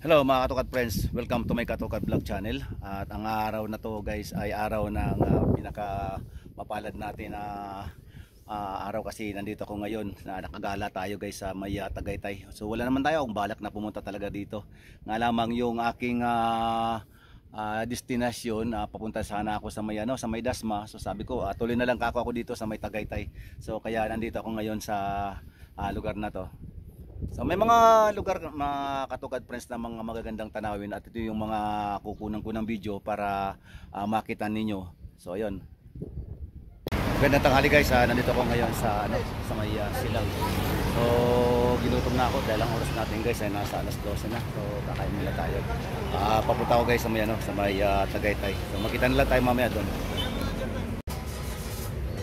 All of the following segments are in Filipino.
Hello mga Katokad friends, welcome to my Katokad vlog channel. At ang araw na to guys ay araw ng pinaka mapalad natin na araw, kasi nandito ako ngayon na nakagala tayo guys sa may Tagaytay. So wala naman tayo akong balak na pumunta talaga dito. Nga lamang yung aking destinasyon, papunta sana ako sa may sa may Dasma. So sabi ko tuloy na lang ako dito sa may Tagaytay. So kaya nandito ako ngayon sa lugar na to. So may mga lugar mga Katokad friends na mga magagandang tanawin, at ito yung mga kukunan ko ng video para makita ninyo. So ayun. Magandang tanghali guys, nandito ako ngayon sa sa may Silang. So ginutom na ako dahil ang oras natin guys ay nasa alas 12 na. So kakain nila tayo. Papunta ako guys sa may sa may Tagaytay. So makita nila tayo mamaya doon.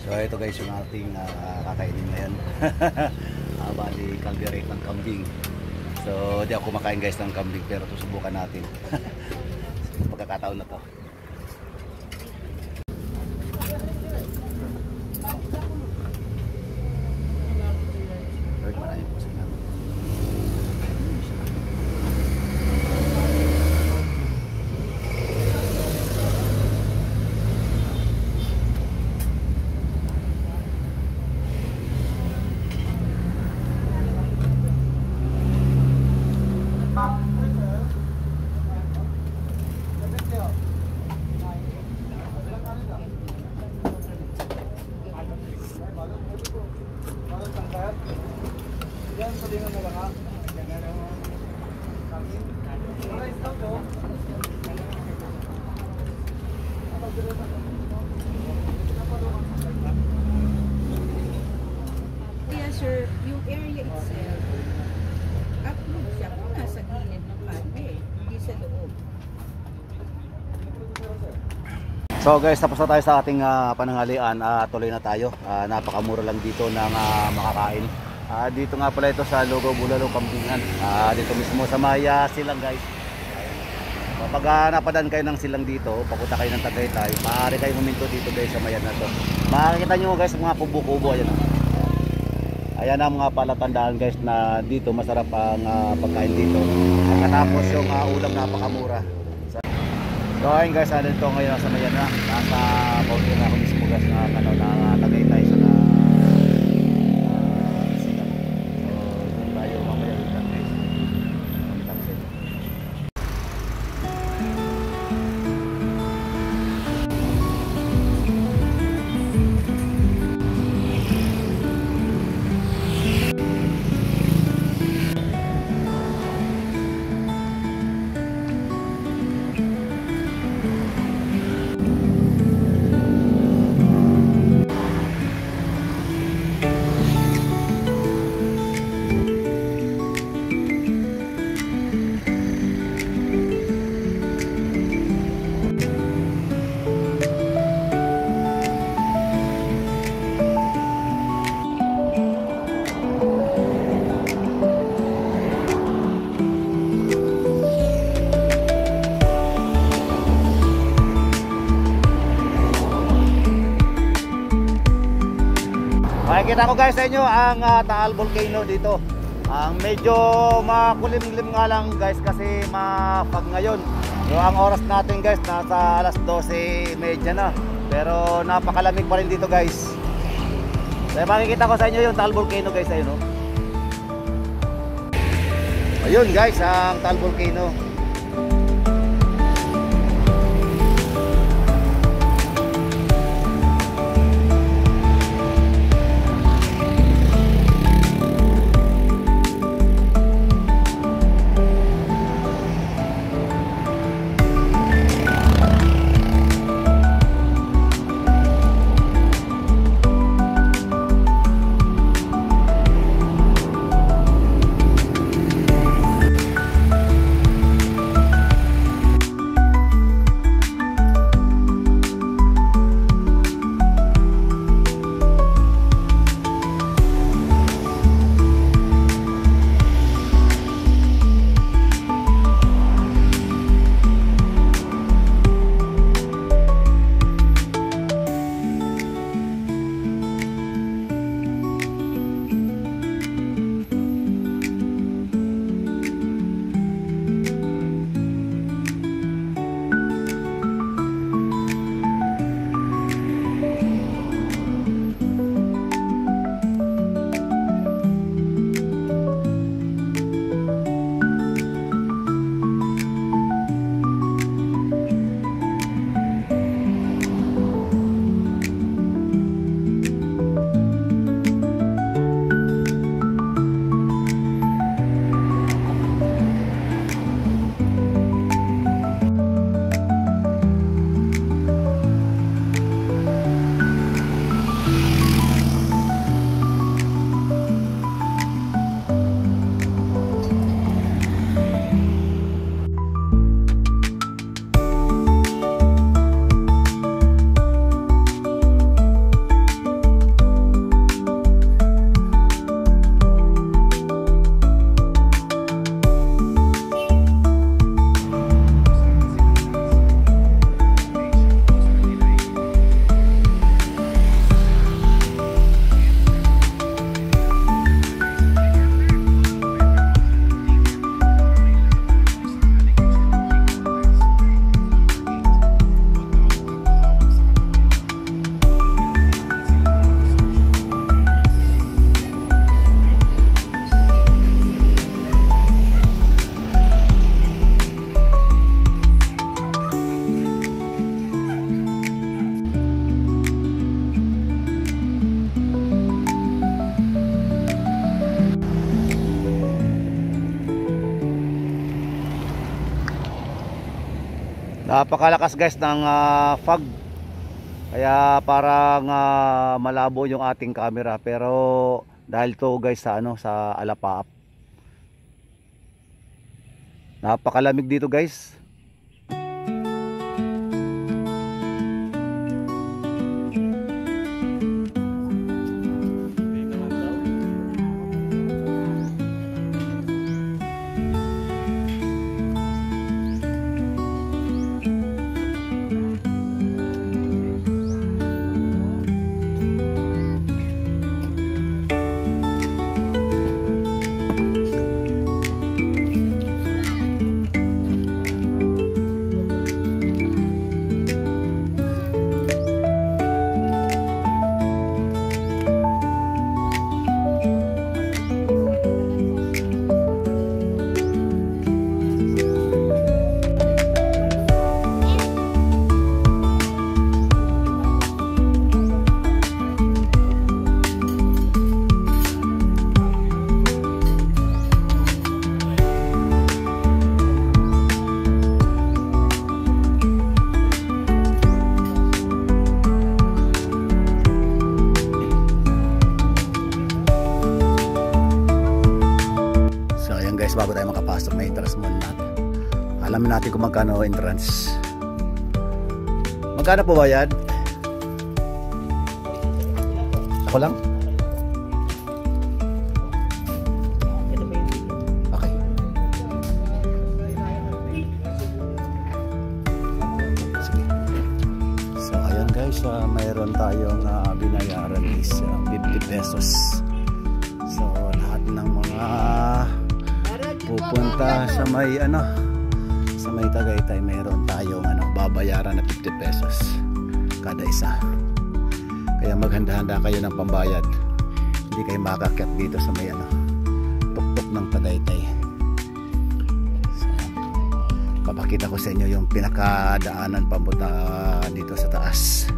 So ito guys yung ating kakainin ngayon. Bali kalderate ng kambing. So di ako kumakain guys ng kambing, pero susubukan natin. Pagkakataon na to. Maraming po sa namin. Kaya sir, yung area itself, upload siya kung nasa gilid ng padre, hindi sa loob. So guys, tapos na tayo sa ating pananghalian. Tuloy na tayo. Napakamura lang dito ng makakain. Dito nga pala ito sa Lugaw Bulalo Kambingan. Dito mismo sa Maya Silang guys. Kapag napadaan kayo ng Silang dito, papunta kayo ng Tagaytay, maaari kayo huminto dito guys sa Maya na to. Makikita nyo guys mga kubo-kubo. Ayan, ayan ang mga palatandaan guys na dito masarap ang pagkain dito. Katapos yung ulam napakamura. So ayun guys, dito ngayon sa Maya na. Nasa boundary na ako mismo guys na Tagaytay sa Makikita ko guys sa inyo ang Taal Volcano dito. Medyo makulimlim nga lang guys kasi mapag ngayon. So ang oras natin guys nasa alas 12:30 na. Pero napakalamig pa rin dito guys. So makikita ko sa inyo yung Taal Volcano guys, ayun no. Ayun guys ang Taal Volcano. Napakalakas guys ng fog. Kaya parang malabo yung ating camera, pero dahil to guys sa sa Alapaap. Napakalamig dito guys. Guys, bago tayo makapasok na entrance mall natin, alamin natin kung magkano entrance. Magkano po bayad? Ako lang? Okay. Sige. So ayun guys, mayroon tayong binayaran is 50 pesos. So lahat ng mga pupunta sa may sa may Tagaytay, mayroon tayong babayaran na 50 pesos kada isa. Kaya maghanda-handa kayo ng pambayad. Hindi kayo makakakyat dito sa may tuktok ng Tagaytay. So, papakita ko sa inyo yung pinakadaanan papunta dito sa taas.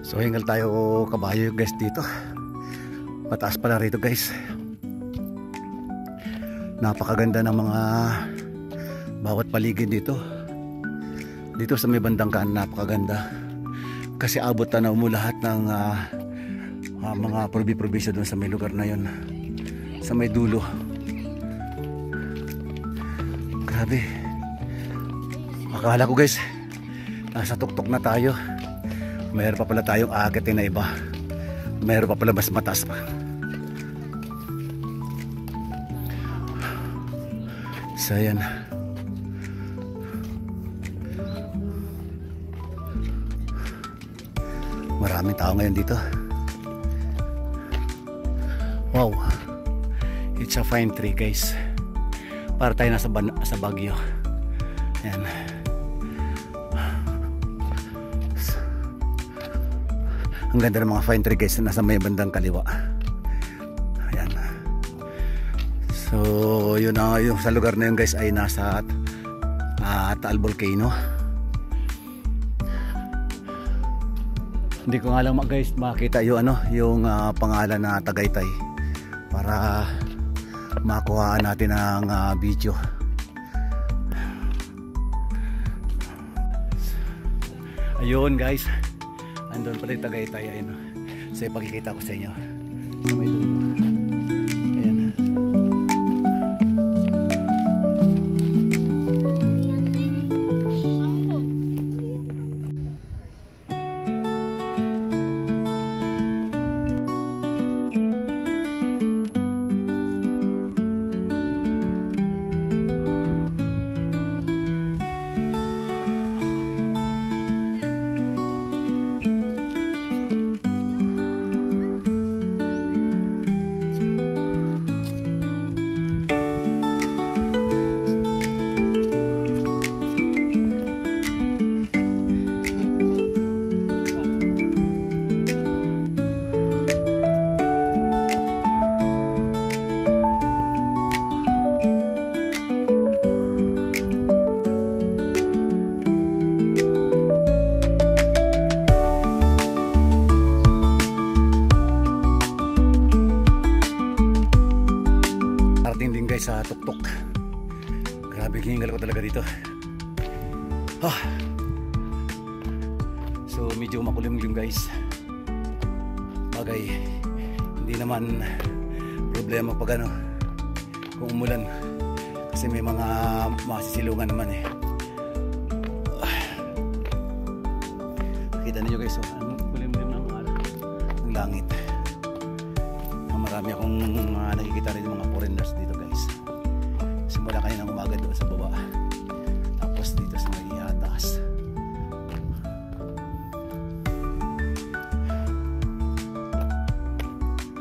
So hingal tayo kabayo guys dito. Mataas pala rito guys. Napakaganda ng mga bawat paligid dito. Dito sa may bandang kanan napakaganda. Kasi abot na mo lahat ng mga probi-probisyo doon sa may lugar na yon. Sa may dulo. Grabe. Akala ko guys, nasa tuktok na tayo. Mayroon pa pala tayong aakitin na iba. Mayroon pa pala mas mataas pa. So yan. Maraming tao ngayon dito. Wow. It's a fine tree guys. Para tayo nasa Baguio. Yan. Ang ganda ng mga fine tree guys, nasa may bandang kaliwa. Ayan. So yun yung sa lugar na yun guys ay nasa Taal Volcano. Hindi ko nga lang guys makita yung yung pangalan na Tagaytay para makuhaan natin ang video. Ayun guys, andun pala yung Tagaytay. Ayun. So ipakikita ko sa inyo. May dulo. Ayan. guys sa tuktok. Grabe hiningal ko talaga dito. So medyo makulimlim guys. Bagay hindi naman problema pag ano kung umulan kasi may mga masisilungan naman eh. Kita niyo guys, ang kulimlim ng langit. Marami akong nakikita rin yung mga foreigners dito guys. Simula kanina ng umaga doon sa baba. Tapos dito sa may taas.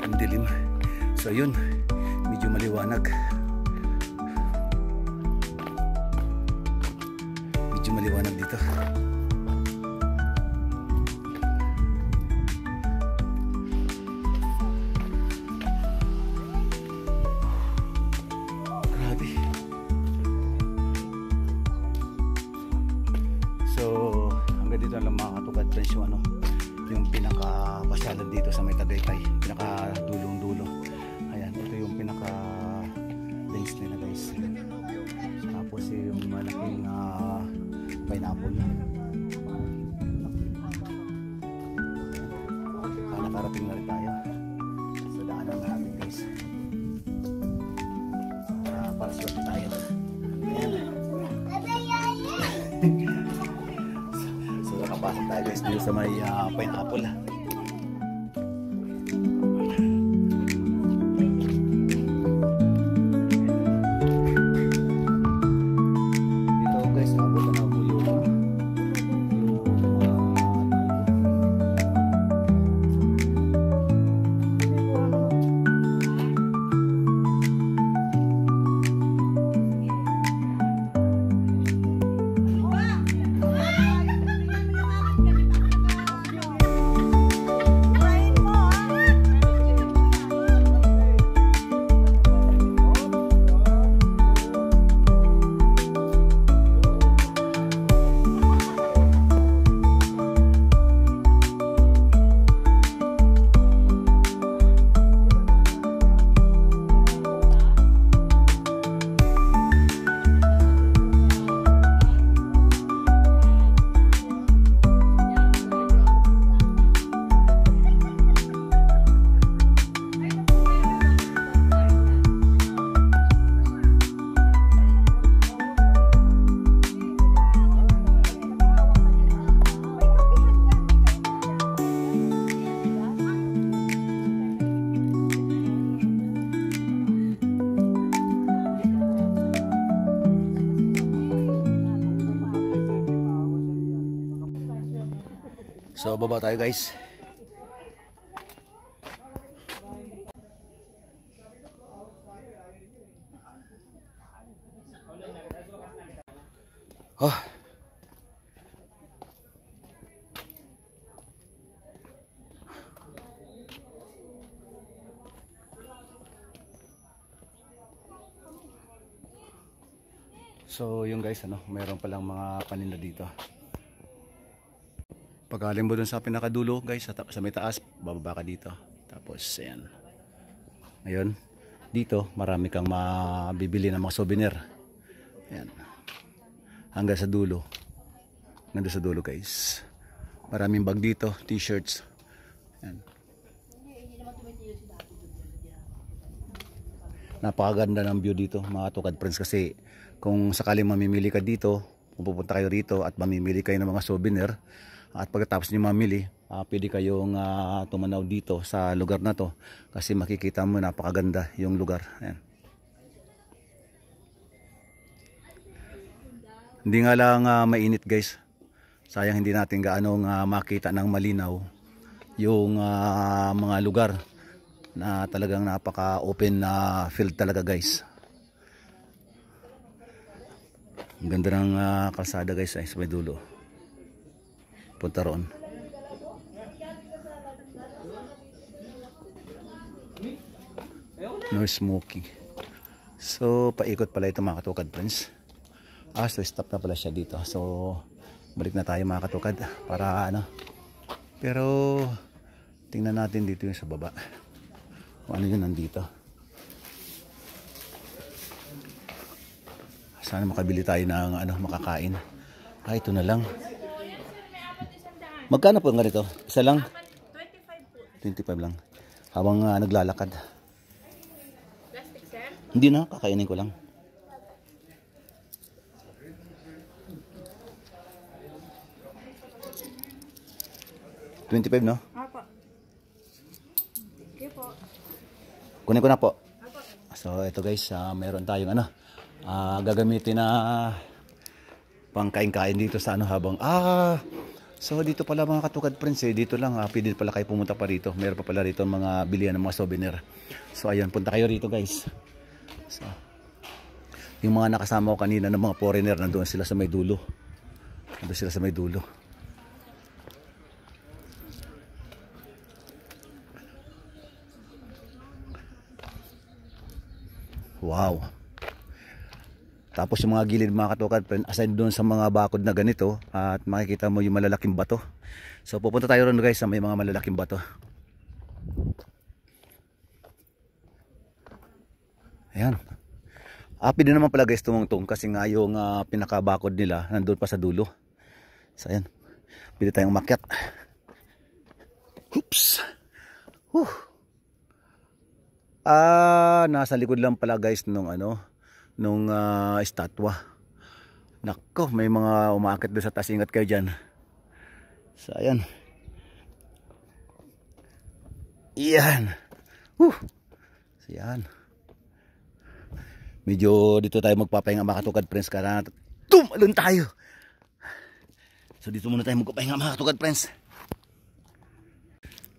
Ang dilim. So yun, medyo maliwanag. Medyo maliwanag dito. So hanggang dito lang makakatugad friends yung ano, yung pinaka-pasyalan dito sa may Tagaytay, pinaka-dulong-dulo. Ayan, ito yung pinaka-links nila guys. Tapos yung malaking pineapple. Nakarating na rin tayo sa daanan namin guys. Para swerte tayo. Ayan. So nakapasok tayo guys dito sa may pineapple. Dito guys, abot na po yung So baba tayo guys. So yung guys, ano, mayroon palang mga paninda dito. Pagaling mo dun sa pinakadulo guys, sa may taas, bababa ka dito. Tapos ayan. Ngayon, dito marami kang mabibili ng mga souvenir. Ayan. Hanggang sa dulo. Hanggang sa dulo guys. Maraming bag dito, t-shirts. Ayan. Napakaganda ng view dito mga tukad friends, kasi kung sakaling mamimili ka dito, kung pupunta kayo rito at mamimili kayo ng mga souvenir, at pagkatapos nyo mamili, pwede kayong tumanaw dito sa lugar na to, kasi makikita mo napakaganda yung lugar. Ayan. Hindi nga lang mainit guys, sayang hindi natin gaano makita ng malinaw yung mga lugar na talagang napaka open na field talaga guys. Ang ganda ng kalsada guys, ay sa may dulo. Punta roon. No smoking. So paikot pala ito mga katukad friends. So stop na pala siya dito. So balik na tayo mga katukad para ano. Pero tingnan natin dito yung sa baba. Kung ano yun nandito. Sana makabili tayo ng ano, makakain. Ito na lang. Magkano po ang ganito? Isa lang? 25 lang. Habang naglalakad. Plastic, sir? Hindi na, kakainin ko lang. $25, no? Apo. Sige po. Kunin ko na po. So ito guys, meron tayong ano, gagamitin na pangkain-kain dito sa ano habang so dito pala mga katukad friends, dito lang pwede pala kayo pumunta pa rito. Meron pa pala rito mga bilihan ng mga souvenir. So ayun, punta kayo rito guys. So yung mga nakasama ko kanina ng mga foreigner, nandoon sila sa may dulo. Nandoon sila sa may dulo. Wow. Tapos yung mga gilid mga katukad, aside doon sa mga bakod na ganito, at makikita mo yung malalaking bato. So pupunta tayo ron guys sa may mga malalaking bato. Ayan. Pwede naman pala guys tumungtong kasi nga yung pinakabakod nila nandun pa sa dulo. So ayan. Pwede tayong umakyat. Oops. Nasa likod lang pala guys nung ano, nung estatwa. Nako, may mga umaakit doon sa taas, ingat kayo dyan. So ayan. Iyan. So yan. Medyo dito tayo magpapahinga mga katukad friends, karena tumalon tayo. So dito muna tayo magpapahinga mga katukad friends.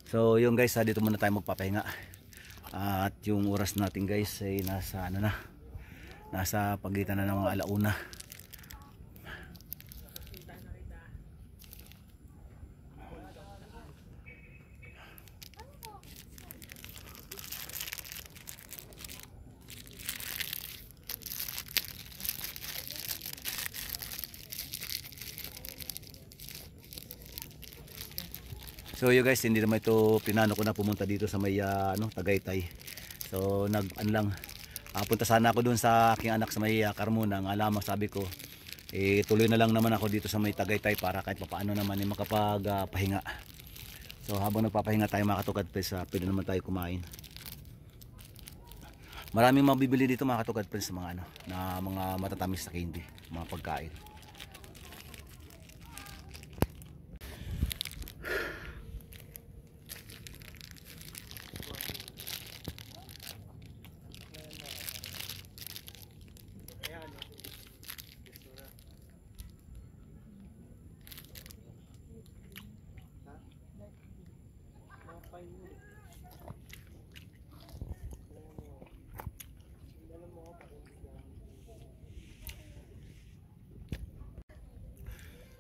So yung guys, dito muna tayo magpapahinga. At yung oras natin guys ay nasa ano na, nasa pagitan na ng mga alauna. So you guys, hindi naman ito pinano ko na pumunta dito sa may ano, Tagaytay. So ano lang, punta sana ako doon sa aking anak sa may Carmona. Ang alam, sabi ko tuloy na lang naman ako dito sa may Tagaytay para kahit papaano naman makapagpahinga. So habang nagpapahinga tayo mga katukad friends, pwede naman tayo kumain. Maraming mabibili dito mga katukad friends, mga ano, na mga matatamis na candy, mga pagkain.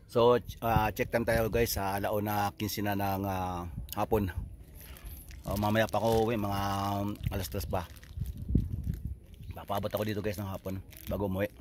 So check time tayo guys, sa alauna 15 na ng hapon. Mamaya pa ako uwi, mga alas 3 pa. Papaabot ako dito guys ng hapon bago umuwi.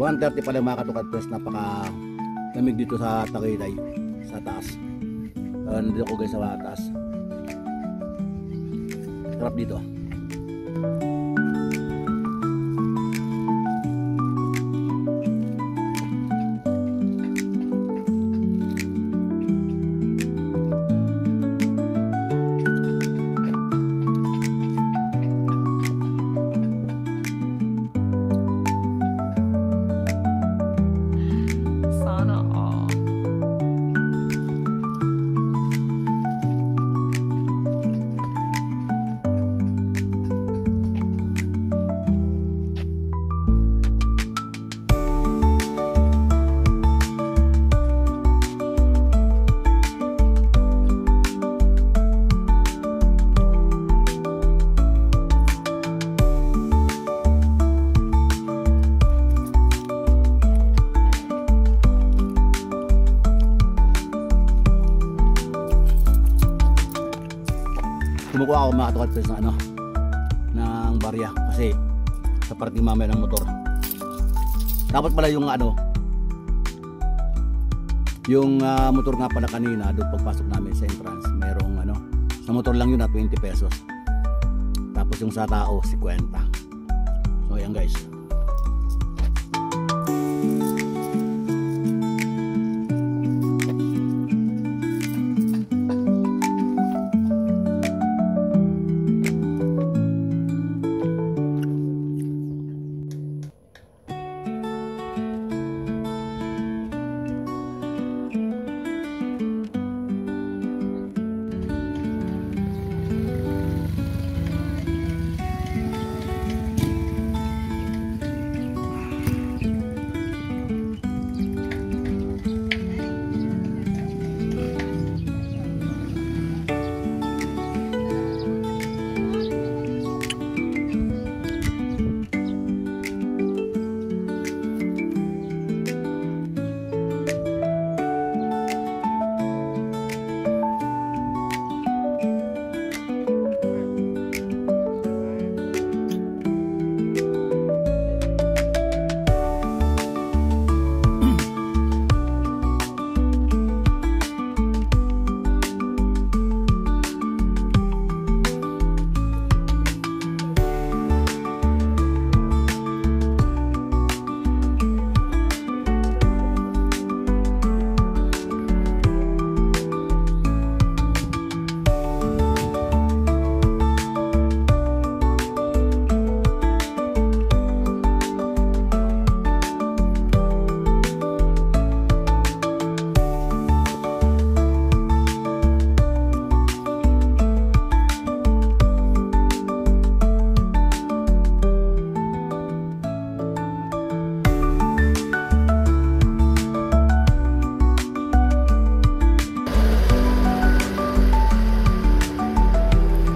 1:30 pa lang mga katukad press, napaka lamig dito sa Tagaytay, sa taas. Nandito ko guys sa taas. Sarap dito. Sana all. Kumukuha ako mga katukad press ng ano, ng barya kasi sa parting mamaya ng motor. Dapat pala yung ano, yung motor nga pala kanina doon pagpasok namin sa entrance, mayroong ano, sa motor lang yun na 20 pesos. Tapos yung sa tao 50. So ayan guys.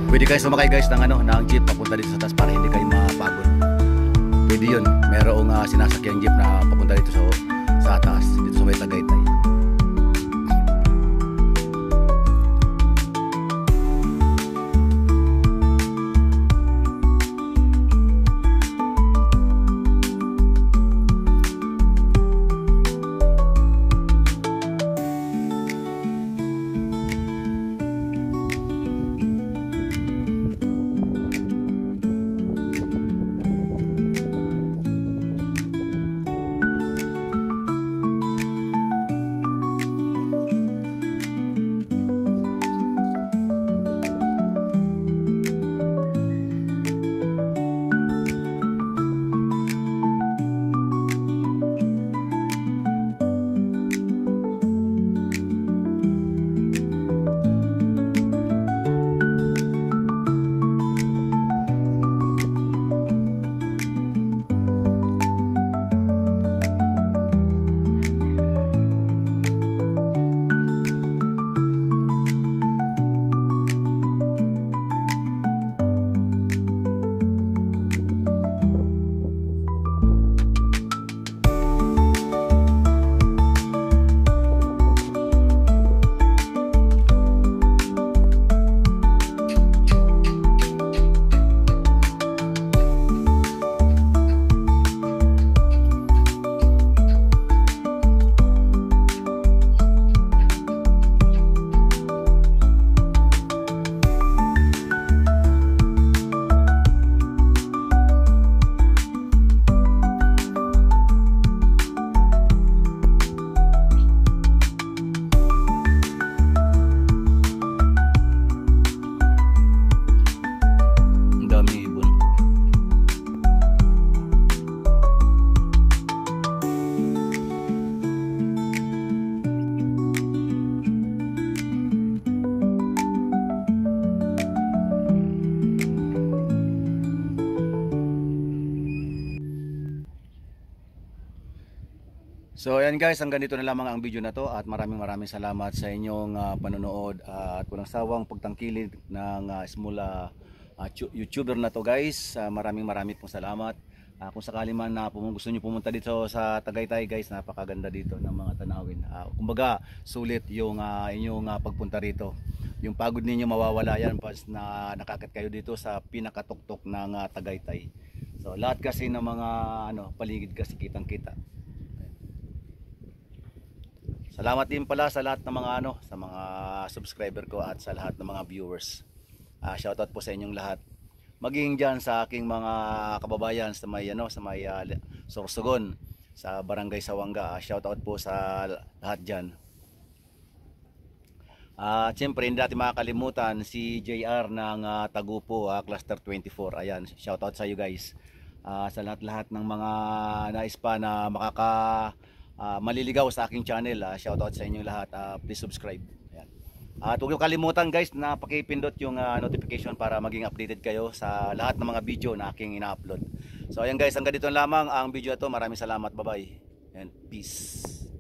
Pwede kayo sumakay guys ng ano, ng jeep papunta dito sa taas para hindi kayo mapagod. Pwede yun. Merong sinasakyang jeep na papunta dito sa taas, dito sa may Tagaytay. So ayan guys, hanggang dito na lamang ang video na to at maraming salamat sa inyong panonood at walang sawang pagtangkilik ng small YouTuber na to guys. Maraming pong salamat. Kung sakali man na gusto niyo pumunta dito sa Tagaytay guys, napakaganda dito ng mga tanawin. Kumbaga sulit yung inyong pagpunta rito. Yung pagod ninyo mawawala yan pas na nakakit kayo dito sa pinakatuktok ng Tagaytay. So lahat kasi ng mga paligid kasi kitang-kita. Salamat din pala sa lahat ng mga sa mga subscriber ko at sa lahat ng mga viewers. Shoutout po sa inyong lahat. Maging diyan sa aking mga kababayan sa may Sorsogon, sa Barangay Sawanga. Shoutout po sa lahat diyan. Siyempre hindi natin makakalimutan si JR ng Tagupo, Cluster 24. Ayan, shoutout sa you guys. Sa lahat ng mga nais pa na maliligaw sa aking channel, shoutout sa inyong lahat. Please subscribe. Ayan. At huwag niyo kalimutan guys na pakipindot yung notification para maging updated kayo sa lahat ng mga video na aking ina-upload. So ayan guys, hanggang dito lamang ang video ito. Maraming salamat. Bye bye and peace.